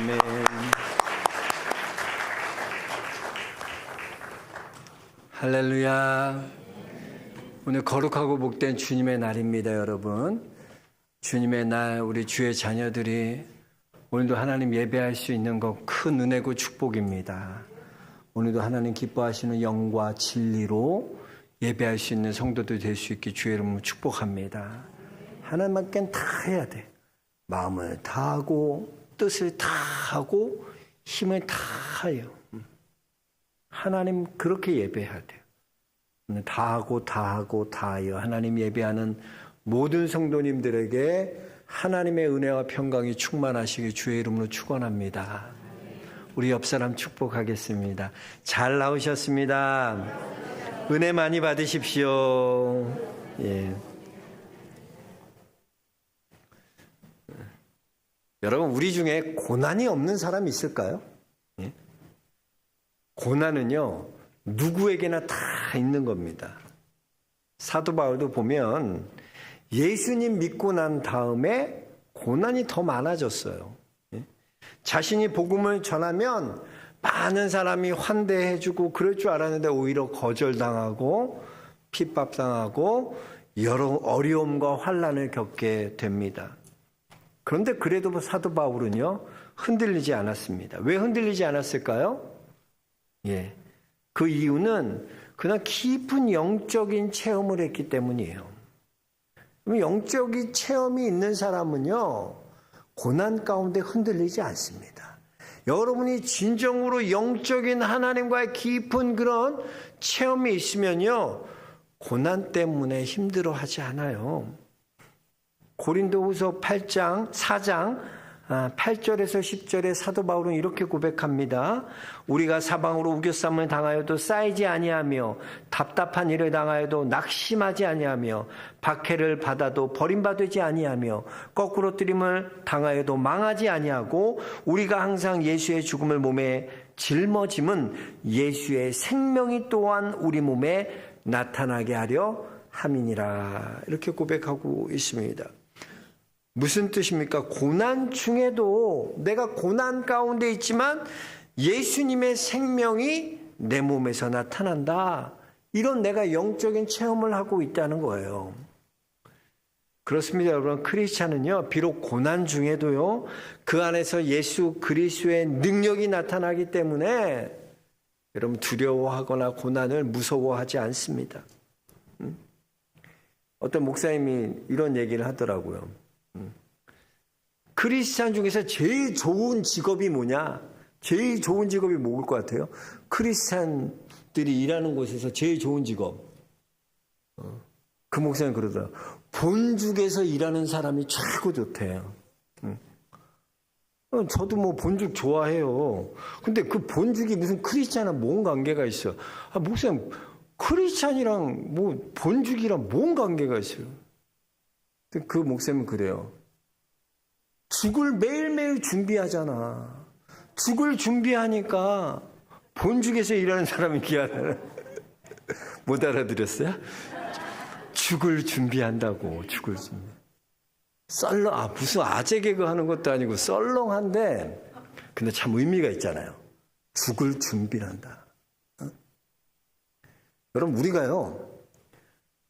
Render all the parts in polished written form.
아멘. 할렐루야. 오늘 거룩하고 복된 주님의 날입니다, 여러분. 주님의 날, 우리 주의 자녀들이 오늘도 하나님 예배할 수 있는 것 큰 은혜고 축복입니다. 오늘도 하나님 기뻐하시는 영과 진리로 예배할 수 있는 성도들 될 수 있게 주의 이름으로 축복합니다. 하나님께 다 해야 돼. 마음을 다하고 뜻을 다하고 힘을 다해요. 하나님 그렇게 예배해야 돼요. 다하여 하나님 예배하는 모든 성도님들에게 하나님의 은혜와 평강이 충만하시길 주의 이름으로 축원합니다. 우리 옆 사람 축복하겠습니다. 잘 나오셨습니다. 은혜 많이 받으십시오. 예. 여러분, 우리 중에 고난이 없는 사람이 있을까요? 예? 고난은요, 누구에게나 다 있는 겁니다. 사도 바울도 보면 예수님 믿고 난 다음에 고난이 더 많아졌어요. 예? 자신이 복음을 전하면 많은 사람이 환대해주고 그럴 줄 알았는데 오히려 거절당하고 핍박당하고 여러 어려움과 환난을 겪게 됩니다. 그런데 그래도 사도 바울은요, 흔들리지 않았습니다. 왜 흔들리지 않았을까요? 예. 그 이유는 그냥 깊은 영적인 체험을 했기 때문이에요. 영적인 체험이 있는 사람은요, 고난 가운데 흔들리지 않습니다. 여러분이 진정으로 영적인 하나님과의 깊은 그런 체험이 있으면요, 고난 때문에 힘들어하지 않아요. 고린도후서 4장 8절에서 10절에 사도 바울은 이렇게 고백합니다. 우리가 사방으로 우겨쌈을 당하여도 쌓이지 아니하며 답답한 일을 당하여도 낙심하지 아니하며 박해를 받아도 버림받지 아니하며 거꾸로 뜨림을 당하여도 망하지 아니하고 우리가 항상 예수의 죽음을 몸에 짊어짐은 예수의 생명이 또한 우리 몸에 나타나게 하려 함이니라. 이렇게 고백하고 있습니다. 무슨 뜻입니까? 고난 중에도 내가 고난 가운데 있지만 예수님의 생명이 내 몸에서 나타난다. 이런 내가 영적인 체험을 하고 있다는 거예요. 그렇습니다, 여러분. 크리스찬은요, 비록 고난 중에도요, 그 안에서 예수 그리스도의 능력이 나타나기 때문에 여러분 두려워하거나 고난을 무서워하지 않습니다. 어떤 목사님이 이런 얘기를 하더라고요. 크리스찬 중에서 제일 좋은 직업이 뭐냐? 제일 좋은 직업이 뭐일 것 같아요? 크리스찬들이 일하는 곳에서 제일 좋은 직업. 그 목사님 그러더라고요. 본죽에서 일하는 사람이 최고 좋대요. 저도 뭐 본죽 좋아해요. 근데 그 본죽이 무슨 크리스찬이랑 뭔 관계가 있어? 목사님, 크리스찬이랑 뭐 본죽이랑 뭔 관계가 있어요? 그 목사님은 그래요. 죽을 매일매일 준비하잖아. 죽을 준비하니까 본죽에서 일하는 사람이 기하잖아. 못 알아들었어요? 죽을 준비한다고. 죽을 준비. 무슨 아재 개그 하는 것도 아니고 썰렁한데 근데 참 의미가 있잖아요. 죽을 준비한다. 여러분, 우리가요,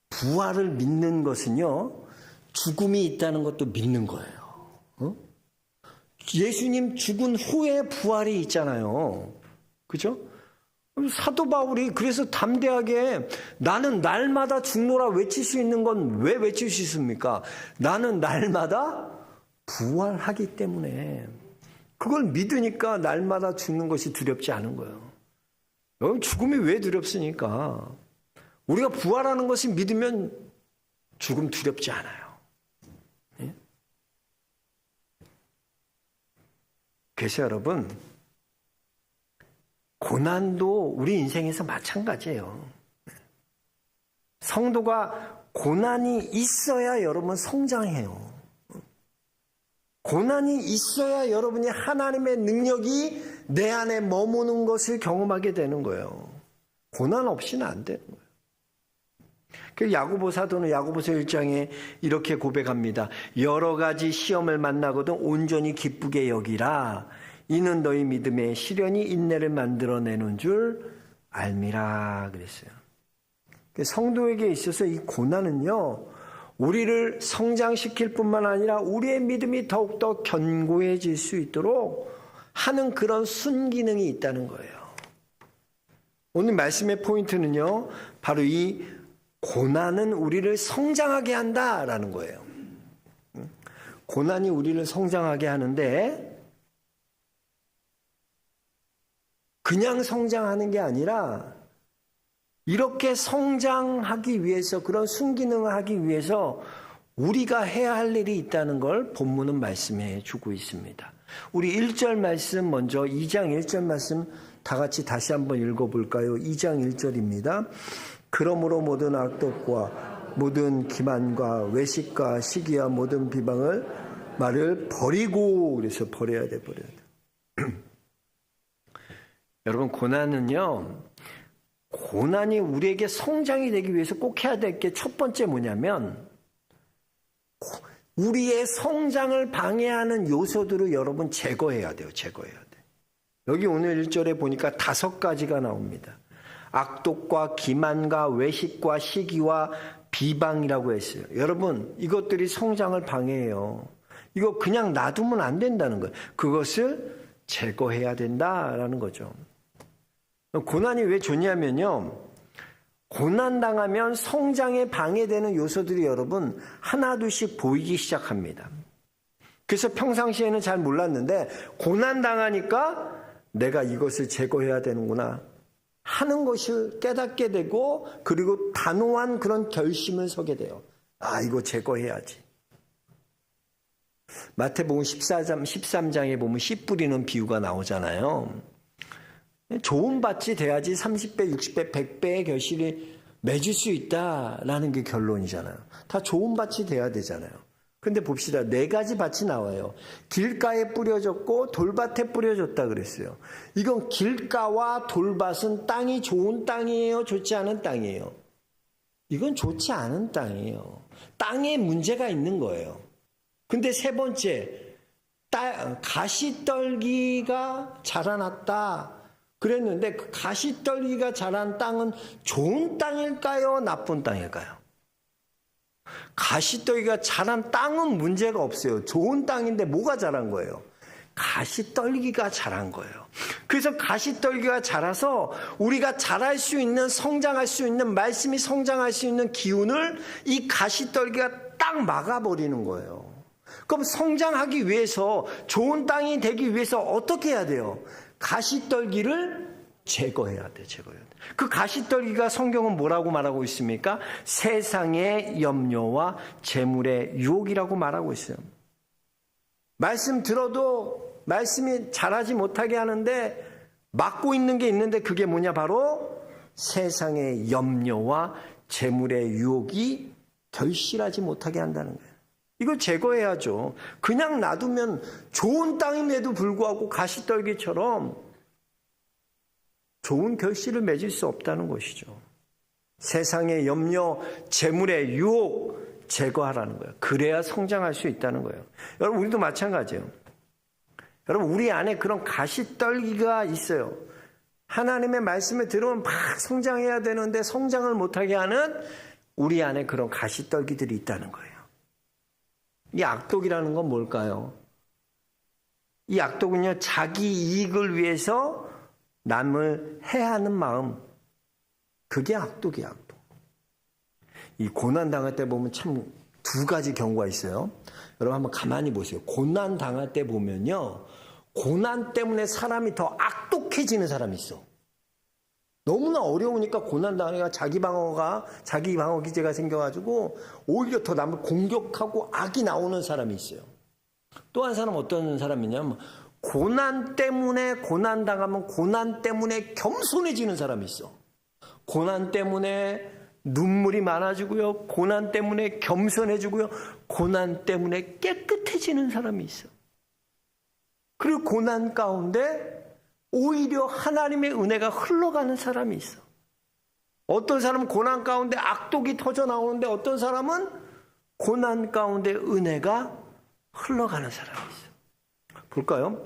부활을 믿는 것은요, 죽음이 있다는 것도 믿는 거예요. 예수님 죽은 후에 부활이 있잖아요. 그죠? 사도 바울이 그래서 담대하게 나는 날마다 죽노라 외칠 수 있는 건 왜 외칠 수 있습니까? 나는 날마다 부활하기 때문에. 그걸 믿으니까 날마다 죽는 것이 두렵지 않은 거예요. 여러분, 죽음이 왜 두렵습니까? 우리가 부활하는 것을 믿으면 죽음 두렵지 않아요. 그래서 여러분, 고난도 우리 인생에서 마찬가지예요. 성도가 고난이 있어야 여러분 성장해요. 고난이 있어야 여러분이 하나님의 능력이 내 안에 머무는 것을 경험하게 되는 거예요. 고난 없이는 안 되는 거예요. 그 야고보 사도는 야고보서 1장에 이렇게 고백합니다. 여러 가지 시험을 만나거든 온전히 기쁘게 여기라. 이는 너희 믿음의 시련이 인내를 만들어내는 줄 알미라 그랬어요. 성도에게 있어서 이 고난은요, 우리를 성장시킬 뿐만 아니라 우리의 믿음이 더욱더 견고해질 수 있도록 하는 그런 순기능이 있다는 거예요. 오늘 말씀의 포인트는요, 바로 이 고난은 우리를 성장하게 한다라는 거예요. 고난이 우리를 성장하게 하는데, 그냥 성장하는 게 아니라 이렇게 성장하기 위해서, 그런 순기능을 하기 위해서 우리가 해야 할 일이 있다는 걸 본문은 말씀해 주고 있습니다. 우리 1절 말씀 먼저 2장 1절 말씀 다 같이 다시 한번 읽어볼까요? 2장 1절입니다. 그러므로 모든 악독과 모든 기만과 외식과 시기와 모든 비방을 말을 버리고, 그래서 버려야 돼. 여러분, 고난이 우리에게 성장이 되기 위해서 꼭 해야 될 게 첫 번째 뭐냐면, 우리의 성장을 방해하는 요소들을 여러분 제거해야 돼요. 여기 오늘 1절에 보니까 5가지가 나옵니다. 악독과 기만과 외식과 시기와 비방이라고 했어요. 여러분, 이것들이 성장을 방해해요. 이거 그냥 놔두면 안 된다는 거예요. 그것을 제거해야 된다라는 거죠. 고난이 왜 좋냐면요, 고난당하면 성장에 방해되는 요소들이 여러분 하나둘씩 보이기 시작합니다. 그래서 평상시에는 잘 몰랐는데 고난당하니까 내가 이것을 제거해야 되는구나 하는 것을 깨닫게 되고, 그리고 단호한 그런 결심을 서게 돼요. 아, 이거 제거해야지. 마태복음 13장에 보면 씨 뿌리는 비유가 나오잖아요. 좋은 밭이 돼야지 30배, 60배, 100배의 결실이 맺을 수 있다라는 게 결론이잖아요. 다 좋은 밭이 돼야 되잖아요. 근데 봅시다. 4가지 밭이 나와요. 길가에 뿌려졌고 돌밭에 뿌려졌다 그랬어요. 이건 길가와 돌밭은 땅이 좋은 땅이에요? 좋지 않은 땅이에요? 이건 좋지 않은 땅이에요. 땅에 문제가 있는 거예요. 근데 3번째, 가시떨기가 자라났다 그랬는데, 그 가시떨기가 자란 땅은 좋은 땅일까요? 나쁜 땅일까요? 가시떨기가 자란 땅은 문제가 없어요. 좋은 땅인데 뭐가 자란 거예요? 가시떨기가 자란 거예요. 그래서 가시떨기가 자라서 우리가 자랄 수 있는, 성장할 수 있는, 말씀이 성장할 수 있는 기운을 이 가시떨기가 딱 막아버리는 거예요. 그럼 성장하기 위해서, 좋은 땅이 되기 위해서 어떻게 해야 돼요? 가시떨기를 제거해야 돼. 그 가시떨기가 성경은 뭐라고 말하고 있습니까? 세상의 염려와 재물의 유혹이라고 말하고 있어요. 말씀 들어도 말씀이 자라지 못하게 하는데 막고 있는 게 있는데, 그게 뭐냐? 바로 세상의 염려와 재물의 유혹이 결실하지 못하게 한다는 거예요. 이걸 제거해야죠. 그냥 놔두면 좋은 땅임에도 불구하고 가시떨기처럼 좋은 결실을 맺을 수 없다는 것이죠. 세상의 염려, 재물의 유혹 제거하라는 거예요. 그래야 성장할 수 있다는 거예요. 여러분, 우리도 마찬가지예요. 여러분, 우리 안에 그런 가시떨기가 있어요. 하나님의 말씀을 들으면 막 성장해야 되는데 성장을 못하게 하는 우리 안에 그런 가시떨기들이 있다는 거예요. 이 악독이라는 건 뭘까요? 이 악독은요, 자기 이익을 위해서 남을 해하는 마음, 그게 악독이야, 악독. 이 고난당할 때 보면 참 2가지 경우가 있어요. 여러분 한번 가만히 보세요. 고난당할 때 보면요, 고난 때문에 사람이 더 악독해지는 사람이 있어. 너무나 어려우니까 고난당하니까 자기 방어 기제가 생겨가지고 오히려 더 남을 공격하고 악이 나오는 사람이 있어요. 또 한 사람은 어떤 사람이냐면, 고난 당하면 고난 때문에 겸손해지는 사람이 있어. 고난 때문에 눈물이 많아지고요, 고난 때문에 겸손해지고요, 고난 때문에 깨끗해지는 사람이 있어. 그리고 고난 가운데 오히려 하나님의 은혜가 흘러가는 사람이 있어. 어떤 사람은 고난 가운데 악독이 터져 나오는데, 어떤 사람은 고난 가운데 은혜가 흘러가는 사람이 있어. 볼까요?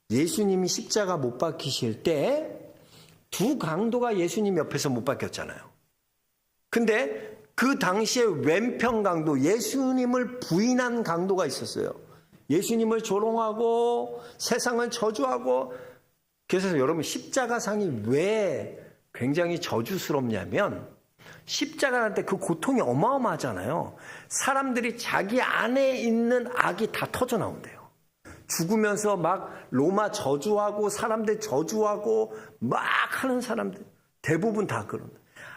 예수님이 십자가 못 박히실 때 두 강도가 예수님 옆에서 못 박혔잖아요. 근데 그 당시에 왼편 강도, 예수님을 부인한 강도가 있었어요. 예수님을 조롱하고 세상을 저주하고. 그래서 여러분, 십자가상이 왜 굉장히 저주스럽냐면, 십자가 날 때 그 고통이 어마어마하잖아요. 사람들이 자기 안에 있는 악이 다 터져 나온대요. 죽으면서 막 로마 저주하고 사람들 저주하고 막 하는 사람들 대부분 다 그런.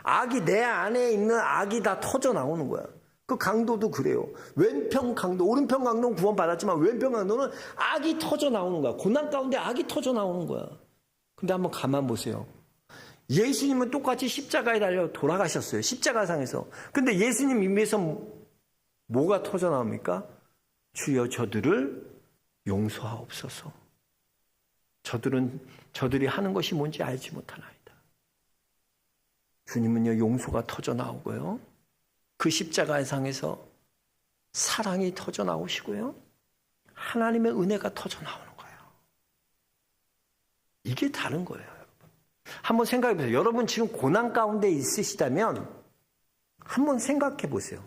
악이, 내 안에 있는 악이 다 터져 나오는 거야. 그 강도도 그래요. 왼편 강도, 오른편 강도는 구원받았지만 왼편 강도는 악이 터져 나오는 거야. 고난 가운데 악이 터져 나오는 거야. 근데 한번 가만 보세요. 예수님은 똑같이 십자가에 달려 돌아가셨어요. 십자가상에서. 근데 예수님 입에서 뭐가 터져 나옵니까? 주여 저들을 용서하옵소서. 저들이 하는 것이 뭔지 알지 못하나이다. 주님은요, 용서가 터져 나오고요, 그 십자가상에서 사랑이 터져 나오시고요, 하나님의 은혜가 터져 나오는 거예요. 이게 다른 거예요, 여러분. 한번 생각해 보세요. 여러분 지금 고난 가운데 있으시다면 한번 생각해 보세요.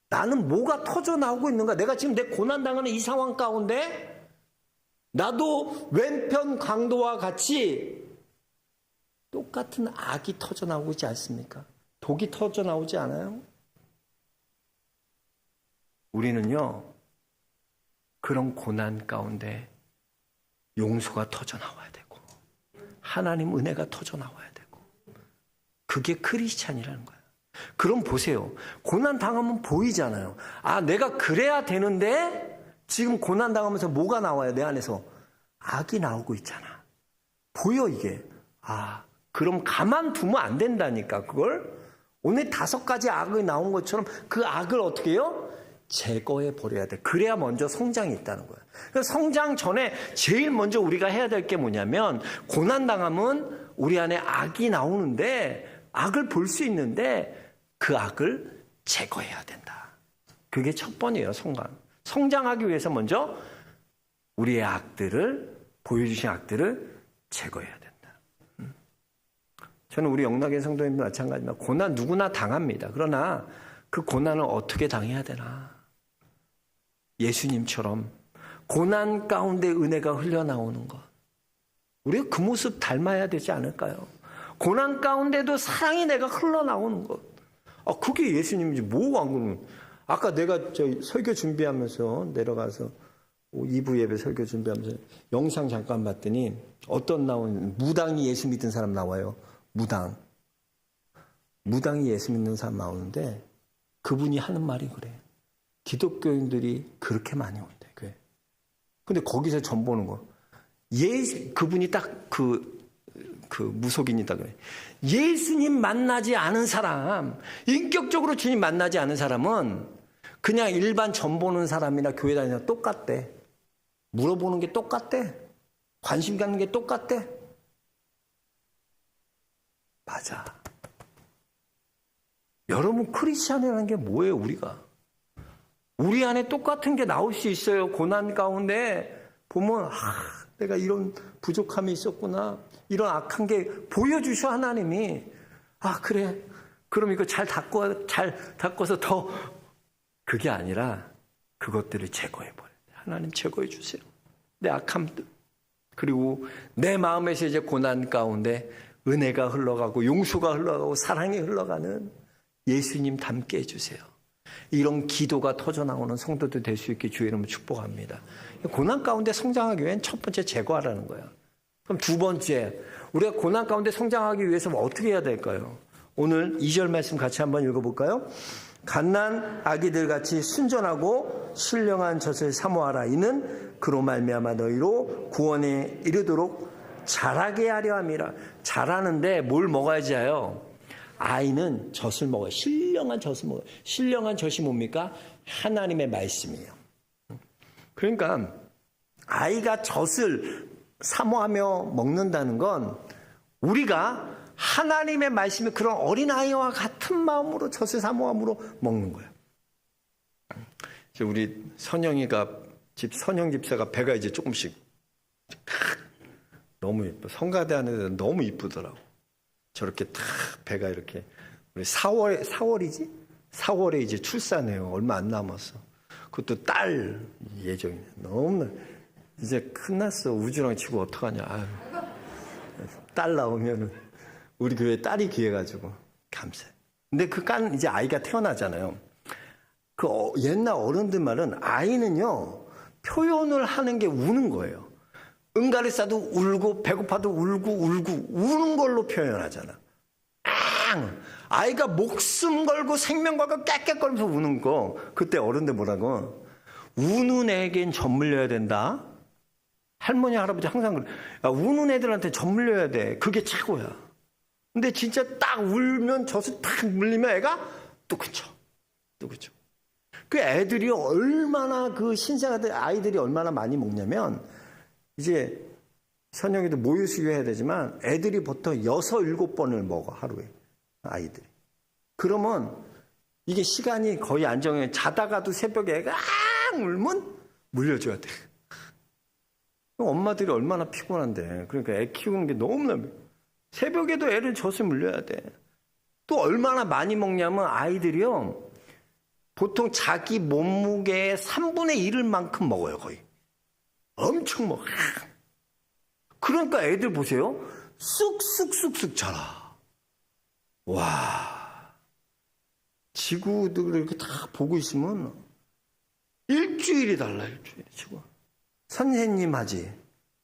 나는 뭐가 터져 나오고 있는가? 내가 지금 내 고난 당하는 이 상황 가운데 나도 왼편 강도와 같이 똑같은 악이 터져 나오고 있지 않습니까? 독이 터져 나오지 않아요? 우리는요, 그런 고난 가운데 용서가 터져 나와야 되고 하나님 은혜가 터져 나와야 되고, 그게 크리스찬이라는 거예요. 그럼 보세요. 고난 당하면 보이잖아요. 아, 내가 그래야 되는데 지금 고난 당하면서 뭐가 나와요? 내 안에서 악이 나오고 있잖아. 보여, 이게. 아, 그럼 가만두면 안 된다니까. 그걸 오늘 5가지 악이 나온 것처럼 그 악을 어떻게 해요? 제거해 버려야 돼. 그래야 먼저 성장이 있다는 거예요. 그래서 성장 전에 제일 먼저 우리가 해야 될 게 뭐냐면, 고난 당하면 우리 안에 악이 나오는데, 악을 볼 수 있는데 그 악을 제거해야 된다. 그게 첫 번이에요. 성장하기 위해서 먼저 우리의 악들을, 보여주신 악들을 제거해야 된다. 저는 우리 영락의 성도님도 마찬가지지만 고난 누구나 당합니다. 그러나 그 고난을 어떻게 당해야 되나? 예수님처럼 고난 가운데 은혜가 흘러나오는 것. 우리가 그 모습 닮아야 되지 않을까요? 고난 가운데도 사랑이 내가 흘러나오는 것. 그게 예수님인지 뭐가 안 그러면. 아까 내가 설교 준비하면서 내려가서 2부 예배 설교 준비하면서 영상 잠깐 봤더니 어떤 무당이 예수 믿는 사람 나와요. 무당이 예수 믿는 사람 나오는데 그분이 하는 말이 그래. 기독교인들이 그렇게 많이 온대. 그래. 근데 거기서 전 보는 거. 그분이 딱 그 무속인이다 그래. 예수님 만나지 않은 사람, 인격적으로 주님 만나지 않은 사람은 그냥 일반 전 보는 사람이나 교회 다니는 똑같대. 물어보는 게 똑같대. 관심 갖는 게 똑같대. 맞아. 여러분, 크리스찬이라는 게 뭐예요? 우리 안에 똑같은 게 나올 수 있어요. 고난 가운데 보면 내가 이런 부족함이 있었구나, 이런 악한 게 보여주셔. 하나님이 그래, 그럼 이거 잘 닦아서 더. 그게 아니라 그것들을 제거해버려요. 하나님 제거해 주세요. 내 악함들. 그리고 내 마음에서 이제 고난 가운데 은혜가 흘러가고 용서가 흘러가고 사랑이 흘러가는 예수님 닮게 해주세요. 이런 기도가 터져나오는 성도들 될 수 있게 주의 이름으로 축복합니다. 고난 가운데 성장하기 위해서는 첫 번째 제거하라는 거예요. 그럼 두 번째, 우리가 고난 가운데 성장하기 위해서 어떻게 해야 될까요? 오늘 2절 말씀 같이 한번 읽어볼까요? 갓난 아기들 같이 순전하고 신령한 젖을 사모하라. 이는 그로 말미암아 너희로 구원에 이르도록 자라게 하려 함이라. 자라는데 뭘 먹어야지 해요? 아이는 젖을 먹어요. 신령한 젖을 먹어요. 신령한 젖이 뭡니까? 하나님의 말씀이에요. 그러니까 아이가 젖을 사모하며 먹는다는 건 우리가 하나님의 말씀이 그런 어린아이와 같은 마음으로 젖을 사모함으로 먹는 거예요. 우리 선영 집사가 배가 이제 조금씩 너무 예뻐. 성가대 안에서 너무 이쁘더라고. 저렇게 탁 배가 이렇게. 우리 4월이지? 4월에 이제 출산해요. 얼마 안 남았어. 그것도 딸 예정이네. 너무 이제 끝났어. 우주랑 치고 어떡하냐. 아유. 딸 나오면은 우리 교회 딸이 귀해가지고 감사해. 근데 이제 아이가 태어나잖아요. 옛날 어른들 말은 아이는요 표현을 하는 게 우는 거예요. 응가를 싸도 울고 배고파도 울고 우는 걸로 표현하잖아. 아이가 목숨 걸고 생명 걸고 깨깨거리면서 우는 거. 그때 어른들 뭐라고? 우는 애에겐 젖 물려야 된다. 할머니 할아버지 항상 그래. 야, 우는 애들한테 젖 물려야 돼. 그게 최고야. 근데 진짜 딱 울면 젖을 딱 물리면 애가 또 그쳐. 그 애들이 얼마나 신생아들 아이들이 얼마나 많이 먹냐면 이제 선영이도 모유수유 해야 되지만 애들이 보통 6, 7번을 먹어 하루에 아이들이. 그러면 이게 시간이 거의 안정해. 자다가도 새벽에 애가 울면 물려줘야 돼. 엄마들이 얼마나 피곤한데. 그러니까 애 키우는 게 너무나 새벽에도 애를 젖을 물려야 돼. 또 얼마나 많이 먹냐면 아이들이요 보통 자기 몸무게의 3분의 1을 만큼 먹어요. 거의 엄청 먹어. 그러니까 애들 보세요. 쑥쑥쑥쑥 자라. 와, 지구들 이렇게 다 보고 있으면 일주일이 달라. 일주일이 지구. 선생님 하지.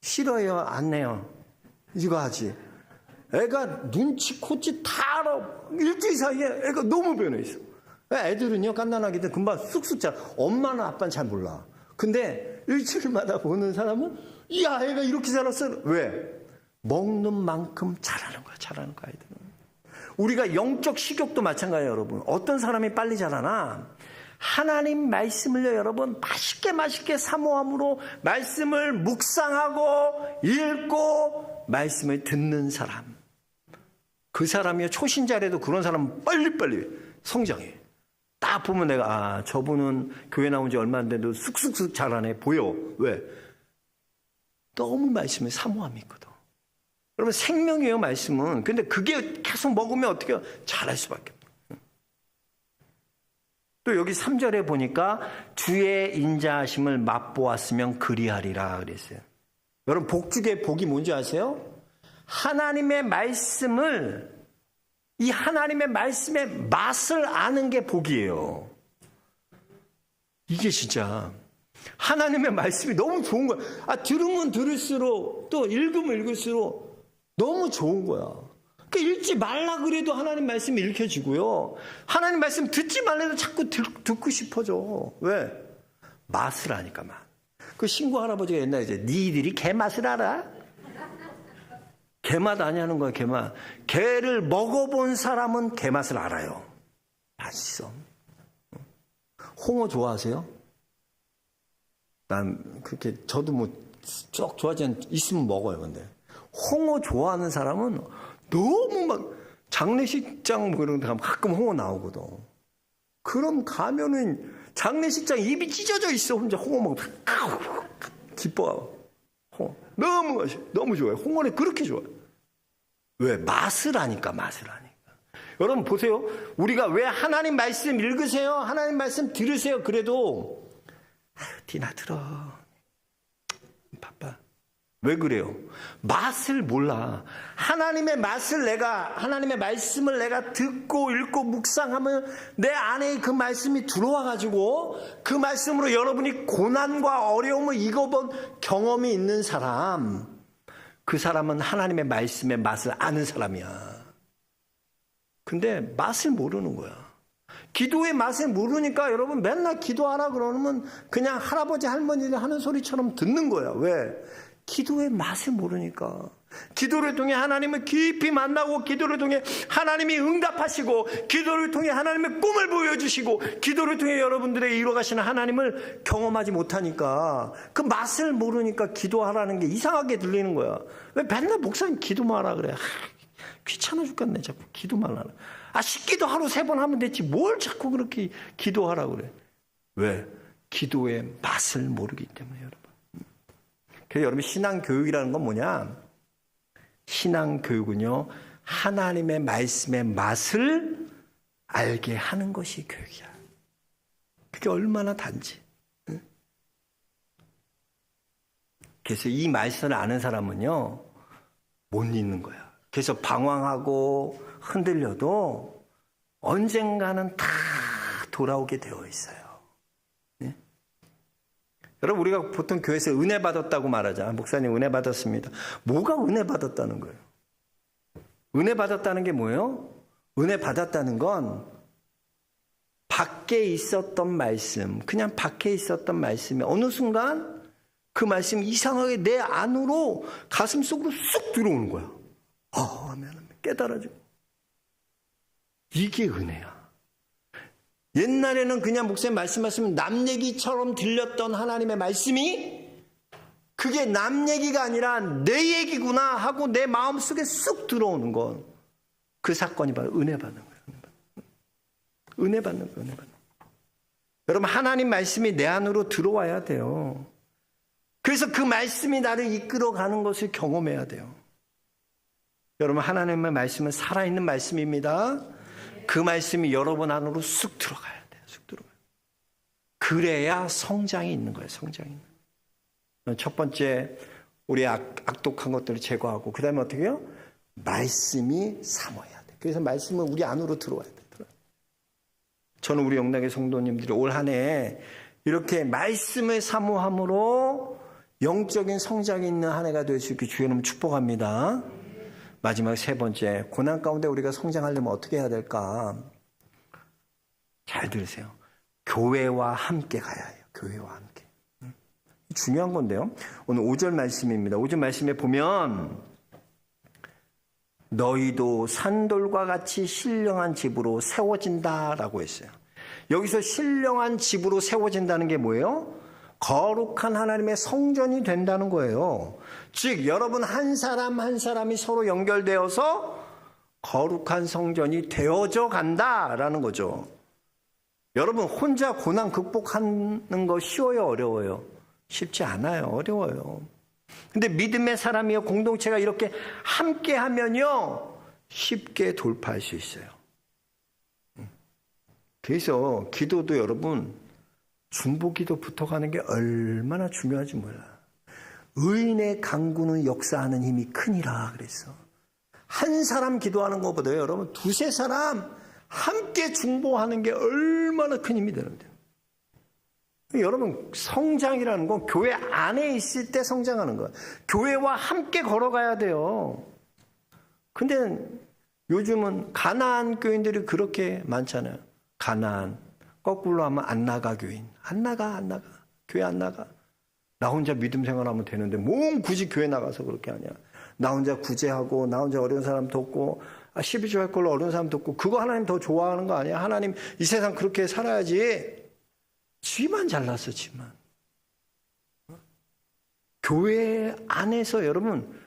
싫어요. 안 해요. 이거 하지. 애가 눈치 코치 다 알아. 일주일 사이에 애가 너무 변해 있어. 애들은요 깐난하게 금방 쑥쑥 자라. 엄마는 아빠는 잘 몰라. 근데 일주일마다 보는 사람은 야 애가 이렇게 자랐어. 왜? 먹는 만큼 자라는 거야. 아이들은. 우리가 영적 식욕도 마찬가지예요. 여러분. 어떤 사람이 빨리 자라나? 하나님 말씀을요 여러분 맛있게 사모함으로 말씀을 묵상하고 읽고 말씀을 듣는 사람. 그 사람이요 초신자라도 그런 사람은 빨리빨리 성장해. 딱 보면 내가 저분은 교회 나온 지 얼마 안 됐는데 쑥쑥쑥 자라네 보여. 왜? 너무 말씀에 사모함이 있거든. 여러분 생명이에요 말씀은. 근데 그게 계속 먹으면 어떻게 해요? 잘할 수밖에 없어요. 또 여기 3절에 보니까 주의 인자하심을 맛보았으면 그리하리라 그랬어요. 여러분 복중의 복이 뭔지 아세요? 하나님의 말씀을 이 하나님의 말씀의 맛을 아는 게 복이에요. 이게 진짜 하나님의 말씀이 너무 좋은 거야. 들으면 들을수록 또 읽으면 읽을수록 너무 좋은 거야. 읽지 말라 그래도 하나님 말씀이 읽혀지고요. 하나님 말씀 듣지 말래도 자꾸 듣고 싶어져. 왜? 맛을 아니까 맛. 그 신구 할아버지가 옛날에 이제 니들이 개 맛을 알아? 개맛 아니하는 거야 개맛. 개를 먹어본 사람은 개맛을 알아요. 맛있어. 홍어 좋아하세요? 난 그렇게 저도 뭐 쭉 좋아하지 않 있으면 먹어요. 근데 홍어 좋아하는 사람은 너무 막 장례식장 뭐 이런 데 가면 가끔 홍어 나오거든. 그럼 가면은 장례식장 입이 찢어져 있어. 혼자 홍어 먹고 기뻐. 홍어 너무 맛있어. 너무 좋아요. 홍어는 그렇게 좋아요. 왜? 맛을 아니까. 여러분 보세요. 우리가 왜 하나님 말씀 읽으세요? 하나님 말씀 들으세요? 그래도 디나 들어. 바빠. 왜 그래요? 맛을 몰라. 하나님의 말씀을 내가 듣고 읽고 묵상하면 내 안에 그 말씀이 들어와가지고 그 말씀으로 여러분이 고난과 어려움을 이겨본 경험이 있는 사람, 그 사람은 하나님의 말씀의 맛을 아는 사람이야. 근데 맛을 모르는 거야. 기도의 맛을 모르니까 여러분 맨날 기도하라 그러면 그냥 할아버지 할머니들 하는 소리처럼 듣는 거야. 왜? 기도의 맛을 모르니까. 기도를 통해 하나님을 깊이 만나고 기도를 통해 하나님이 응답하시고 기도를 통해 하나님의 꿈을 보여주시고 기도를 통해 여러분들의 이루어가시는 하나님을 경험하지 못하니까 그 맛을 모르니까 기도하라는 게 이상하게 들리는 거야. 왜 맨날 목사님 기도만 하라 그래. 귀찮아 죽겠네. 자꾸 기도만 하라. 식기도 하루 3번 하면 됐지 뭘 자꾸 그렇게 기도하라 그래. 왜? 기도의 맛을 모르기 때문에. 여러분. 그래서 여러분 신앙교육이라는 건 뭐냐? 신앙 교육은요, 하나님의 말씀의 맛을 알게 하는 것이 교육이야. 그게 얼마나 단지. 응? 그래서 이 말씀을 아는 사람은요, 못 잊는 거야. 그래서 방황하고 흔들려도 언젠가는 다 돌아오게 되어 있어요. 네? 여러분, 우리가 보통 교회에서 은혜 받았다고 말하자. 목사님 은혜 받았습니다. 뭐가 은혜 받았다는 거예요? 은혜 받았다는 게 뭐예요? 은혜 받았다는 건 밖에 있었던 말씀, 그냥 밖에 있었던 말씀이 어느 순간 그 말씀이 이상하게 내 안으로 가슴 속으로 쑥 들어오는 거야. 하면 깨달아지고. 이게 은혜야. 옛날에는 그냥 목사님 말씀하시면 남 얘기처럼 들렸던 하나님의 말씀이 그게 남 얘기가 아니라 내 얘기구나 하고 내 마음속에 쑥 들어오는 건 그 사건이 바로 은혜 받는 거예요. 은혜 받는 거예요. 은혜 받는 거예요. 여러분, 하나님 말씀이 내 안으로 들어와야 돼요. 그래서 그 말씀이 나를 이끌어가는 것을 경험해야 돼요. 여러분, 하나님의 말씀은 살아있는 말씀입니다. 그 말씀이 여러분 안으로 쑥 들어가야 돼요. 쑥 들어가요. 그래야 성장이 있는 거예요. 성장이 있는 거예요. 첫 번째, 우리 악독한 것들을 제거하고, 그 다음에 어떻게 해요? 말씀이 사모해야 돼. 그래서 말씀은 우리 안으로 들어와야 돼. 저는 우리 영락의 성도님들이 올 한 해 이렇게 말씀을 사모함으로 영적인 성장이 있는 한 해가 될 수 있게 주의 이름으로 축복합니다. 마지막 세 번째, 고난 가운데 우리가 성장하려면 어떻게 해야 될까? 잘 들으세요. 교회와 함께 가야 해요. 교회와 함께. 중요한 건데요. 오늘 5절 말씀입니다. 5절 말씀에 보면 너희도 산돌과 같이 신령한 집으로 세워진다라고 했어요. 여기서 신령한 집으로 세워진다는 게 뭐예요? 거룩한 하나님의 성전이 된다는 거예요. 즉 여러분 한 사람 한 사람이 서로 연결되어서 거룩한 성전이 되어져 간다라는 거죠. 여러분 혼자 고난 극복하는 거 쉬워요? 어려워요? 쉽지 않아요. 어려워요. 근데 믿음의 사람이요 공동체가 이렇게 함께 하면요 쉽게 돌파할 수 있어요. 그래서 기도도 여러분 중보기도 붙어가는 게 얼마나 중요한지 몰라. 의인의 강구는 역사하는 힘이 크니라 그랬어. 한 사람 기도하는 것보다 여러분 두세 사람 함께 중보하는 게 얼마나 큰 힘이 되는데요. 여러분 성장이라는 건 교회 안에 있을 때 성장하는 거예요. 교회와 함께 걸어가야 돼요. 근데 요즘은 가나안 교인들이 그렇게 많잖아요. 가나안 거꾸로 하면 안 나가 교인. 안 나가 교회 안 나가. 나 혼자 믿음 생활하면 되는데 뭔 굳이 교회 나가서 그렇게 하냐. 나 혼자 구제하고 나 혼자 어려운 사람 돕고 12조 할 걸로 어려운 사람 돕고 그거 하나님 더 좋아하는 거 아니야. 하나님 이 세상 그렇게 살아야지. 지만 잘났어, 지만. 교회 안에서 여러분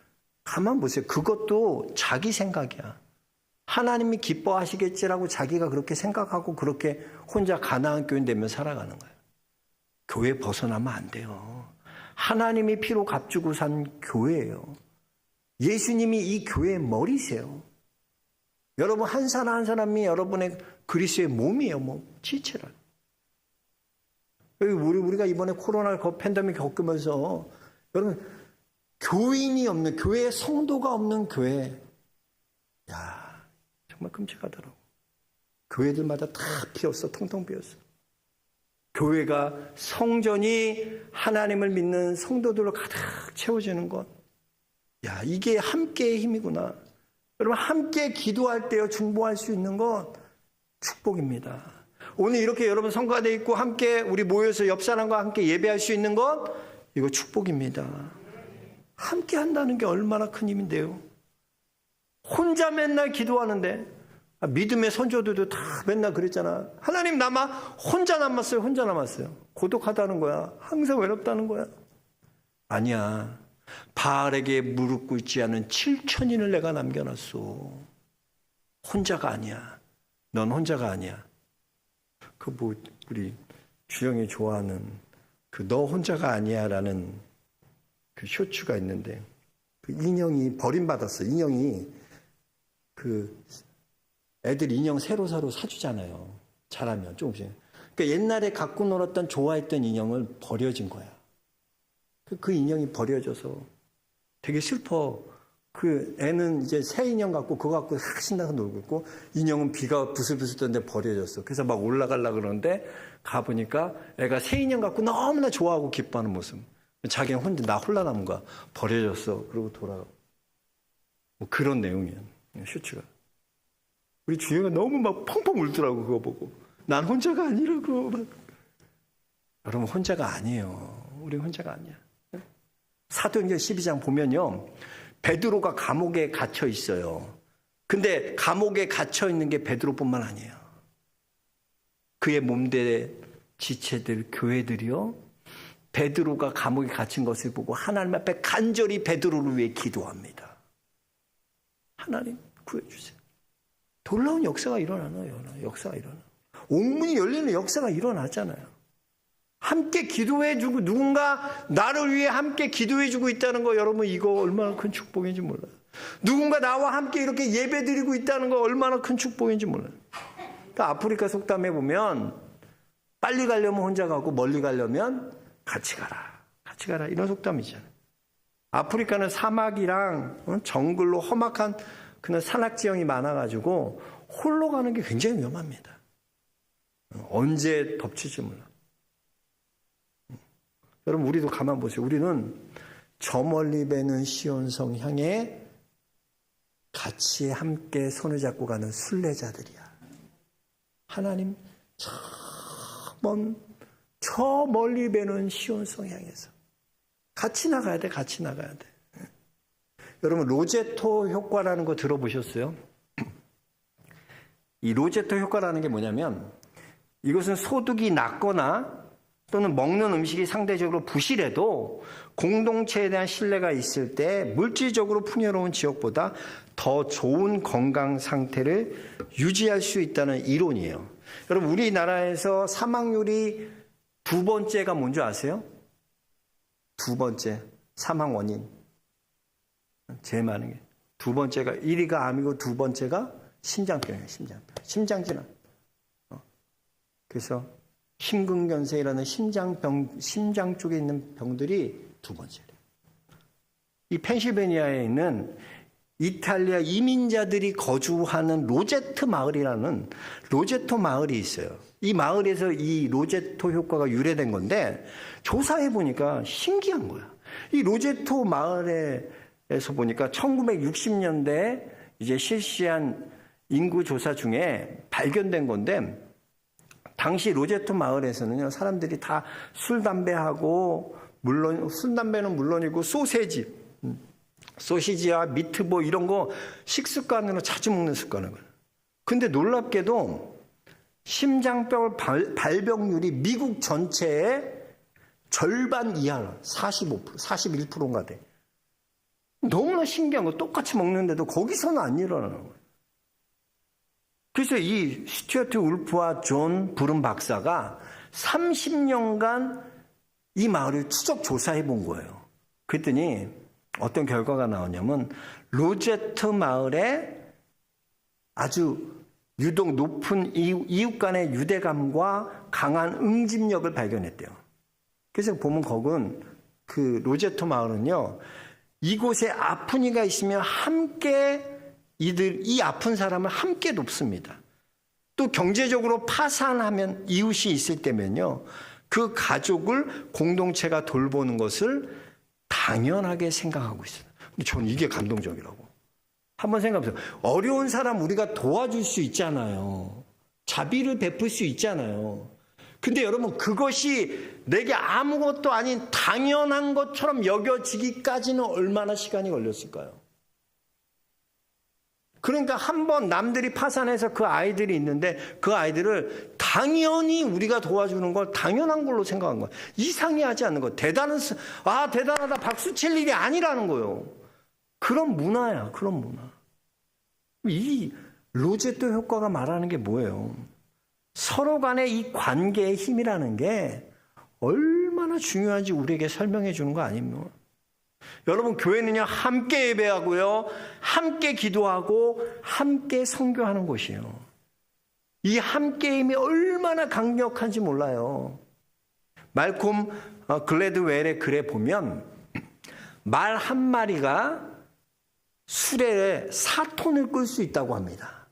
가만 보세요. 그것도 자기 생각이야. 하나님이 기뻐하시겠지라고 자기가 그렇게 생각하고 그렇게 혼자 가나안 교인 되면 살아가는 거예요. 교회 벗어나면 안 돼요. 하나님이 피로 값주고 산 교회예요. 예수님이 이 교회의 머리세요. 여러분 한 사람 한 사람이 여러분의 그리스도의 몸이에요. 몸, 지체라. 우리가 이번에 코로나 팬데믹 겪으면서 여러분 교인이 없는 교회에 성도가 없는 교회, 야 정말 끔찍하더라고. 교회들마다 다 비었어, 텅텅 비었어. 교회가 성전이 하나님을 믿는 성도들로 가득 채워지는 것, 야 이게 함께의 힘이구나. 여러분 함께 기도할 때요 중보할 수 있는 건 축복입니다. 오늘 이렇게 여러분 성가대 있고 함께 우리 모여서 옆 사람과 함께 예배할 수 있는 것 이거 축복입니다. 함께 한다는 게 얼마나 큰 힘인데요. 혼자 맨날 기도하는데 믿음의 선조들도 다 맨날 그랬잖아. 하나님 남아 혼자 남았어요. 고독하다는 거야. 항상 외롭다는 거야. 아니야. 바알에게 무릎 꿇지 않은 7천인을 내가 남겨놨어. 혼자가 아니야. 넌 혼자가 아니야. 우리 주영이 좋아하는 너 혼자가 아니야라는 그 쇼츠가 있는데 그 인형이 버림받았어. 인형이 애들 인형 새로 사주잖아요. 잘하면 조금씩. 그러니까 옛날에 갖고 놀았던 좋아했던 인형을 버려진 거야. 그 인형이 버려져서 되게 슬퍼. 그 애는 이제 새 인형 갖고 그거 갖고 신나서 놀고 있고 인형은 비가 부슬부슬 떠는데 버려졌어. 그래서 막 올라가려고 그러는데 가보니까 애가 새 인형 갖고 너무나 좋아하고 기뻐하는 모습. 자기는 혼자 나 홀라 남은 거야. 버려졌어. 그러고 돌아가고. 뭐 그런 내용이야. 슈츠가. 우리 주영이가 너무 막 펑펑 울더라고 그거 보고. 난 혼자가 아니라고 막. 여러분 혼자가 아니에요. 우리 혼자가 아니야. 사도행전 12장 보면요. 베드로가 감옥에 갇혀 있어요. 근데 감옥에 갇혀 있는 게 베드로뿐만 아니에요. 그의 몸대 지체들, 교회들이요. 베드로가 감옥에 갇힌 것을 보고 하나님 앞에 간절히 베드로를 위해 기도합니다. 하나님 구해주세요. 놀라운 역사가 일어나요. 역사가 일어나. 옥문이 열리는 역사가 일어나잖아요. 함께 기도해주고 누군가 나를 위해 함께 기도해주고 있다는 거 여러분 이거 얼마나 큰 축복인지 몰라요. 누군가 나와 함께 이렇게 예배드리고 있다는 거 얼마나 큰 축복인지 몰라요. 그러니까 아프리카 속담에 보면 빨리 가려면 혼자 가고 멀리 가려면 같이 가라 이런 속담이잖아요. 아프리카는 사막이랑 정글로 험악한 그런 산악지형이 많아가지고 홀로 가는 게 굉장히 위험합니다. 언제 덮칠지 몰라. 여러분 우리도 가만 보세요. 우리는 저 멀리 배는 시온성 향해 같이 함께 손을 잡고 가는 순례자들이야. 하나님 저 멀리 배는 시온성 향해서 같이 나가야 돼. 여러분 로제토 효과라는 거 들어보셨어요? 이 로제토 효과라는 게 뭐냐면 이것은 소득이 낮거나 또는 먹는 음식이 상대적으로 부실해도 공동체에 대한 신뢰가 있을 때 물질적으로 풍요로운 지역보다 더 좋은 건강 상태를 유지할 수 있다는 이론이에요. 여러분 우리나라에서 사망률이 두 번째가 뭔지 아세요? 두 번째 사망 원인 제일 많은 게 두 번째가 1위가 암이고 두 번째가 심장병이에요. 심장 질환. 그래서 심근경색이라는 심장 쪽에 있는 병들이 두 번째래요. 이 펜실베니아에 있는 이탈리아 이민자들이 거주하는 로제토 마을이 있어요. 이 마을에서 이 로제토 효과가 유래된 건데 조사해 보니까 신기한 거야. 이 로제토 마을에서 보니까 1960년대에 이제 실시한 인구 조사 중에 발견된 건데 당시 로제토 마을에서는요, 사람들이 다 술, 담배하고, 술, 담배는 물론이고, 소시지와 미트볼 이런 거 식습관으로 자주 먹는 습관을. 근데 놀랍게도 심장병 발병률이 미국 전체의 절반 이하로 45%, 41%인가 돼. 너무나 신기한 거 똑같이 먹는데도 거기서는 안 일어나는 거예요. 그래서 이 스튜어트 울프와 존 브룸 박사가 30년간 이 마을을 추적 조사해 본 거예요. 그랬더니 어떤 결과가 나오냐면 로제토 마을에 아주 유독 높은 이웃 간의 유대감과 강한 응집력을 발견했대요. 그래서 보면 거긴 그 로제토 마을은요, 이곳에 아픈 이가 있으면 함께 이 아픈 사람을 함께 돕습니다. 또 경제적으로 파산하면 이웃이 있을 때면요, 그 가족을 공동체가 돌보는 것을 당연하게 생각하고 있어요. 근데 저는 이게 감동적이라고. 한번 생각해보세요. 어려운 사람 우리가 도와줄 수 있잖아요. 자비를 베풀 수 있잖아요. 근데 여러분 그것이 내게 아무것도 아닌 당연한 것처럼 여겨지기까지는 얼마나 시간이 걸렸을까요? 그러니까 한번 남들이 파산해서 그 아이들이 있는데 그 아이들을 당연히 우리가 도와주는 걸 당연한 걸로 생각한 거야. 이상해하지 않는 거. 대단하다 박수 칠 일이 아니라는 거예요. 그런 문화야. 그런 문화. 이 로제토 효과가 말하는 게 뭐예요? 서로 간의 이 관계의 힘이라는 게 얼마나 중요한지 우리에게 설명해 주는 거 아닙니까? 여러분, 교회는요, 함께 예배하고요, 함께 기도하고 함께 선교하는 곳이에요. 이 함께임이 얼마나 강력한지 몰라요. 말콤 글래드웰의 글에 보면 말 한 마리가 수레에 4톤을 끌 수 있다고 합니다.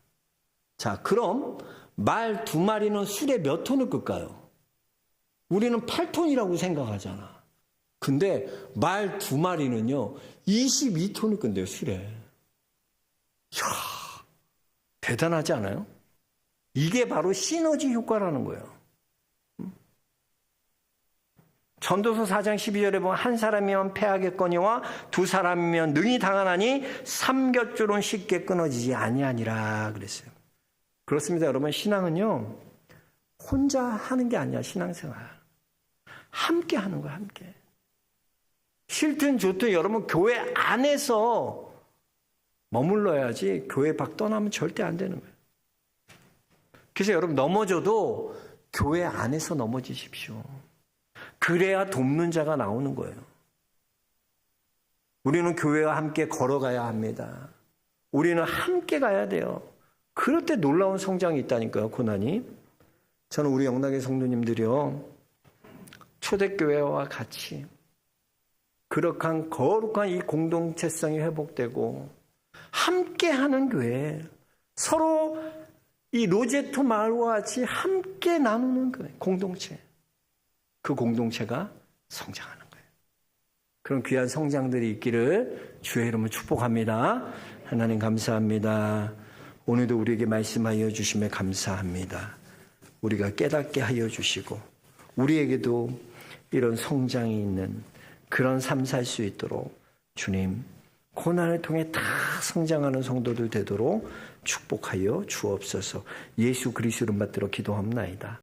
자, 그럼 말 2마리는 수레 몇 톤을 끌까요? 우리는 8톤이라고 생각하잖아. 근데 말 2마리는요 22톤을 끈대요, 수레. 이야, 대단하지 않아요? 이게 바로 시너지 효과라는 거예요. 전도서 4장 12절에 보면 한 사람이면 패하겠거니와 두 사람이면 능히 당하나니 삼겹줄은 쉽게 끊어지지 아니하니라 그랬어요. 그렇습니다. 여러분, 신앙은요 혼자 하는 게 아니야. 신앙생활 함께 하는 거야. 함께. 싫든 좋든 여러분 교회 안에서 머물러야지 교회 밖 떠나면 절대 안 되는 거예요. 그래서 여러분, 넘어져도 교회 안에서 넘어지십시오. 그래야 돕는 자가 나오는 거예요. 우리는 교회와 함께 걸어가야 합니다. 우리는 함께 가야 돼요. 그럴 때 놀라운 성장이 있다니까요. 고난이. 저는 우리 영락의 성도님들이요, 초대교회와 같이 그렇게 거룩한 이 공동체성이 회복되고 함께하는 교회, 서로 이 로제토 마을과 같이 함께 나누는 교회, 공동체, 그 공동체가 성장하는 거예요. 그런 귀한 성장들이 있기를 주의 이름으로 축복합니다. 하나님 감사합니다. 오늘도 우리에게 말씀하여 주심에 감사합니다. 우리가 깨닫게 하여 주시고 우리에게도 이런 성장이 있는 그런 삶 살 수 있도록 주님, 고난을 통해 다 성장하는 성도들 되도록 축복하여 주옵소서. 예수 그리스도 이름 받들어 기도합나이다.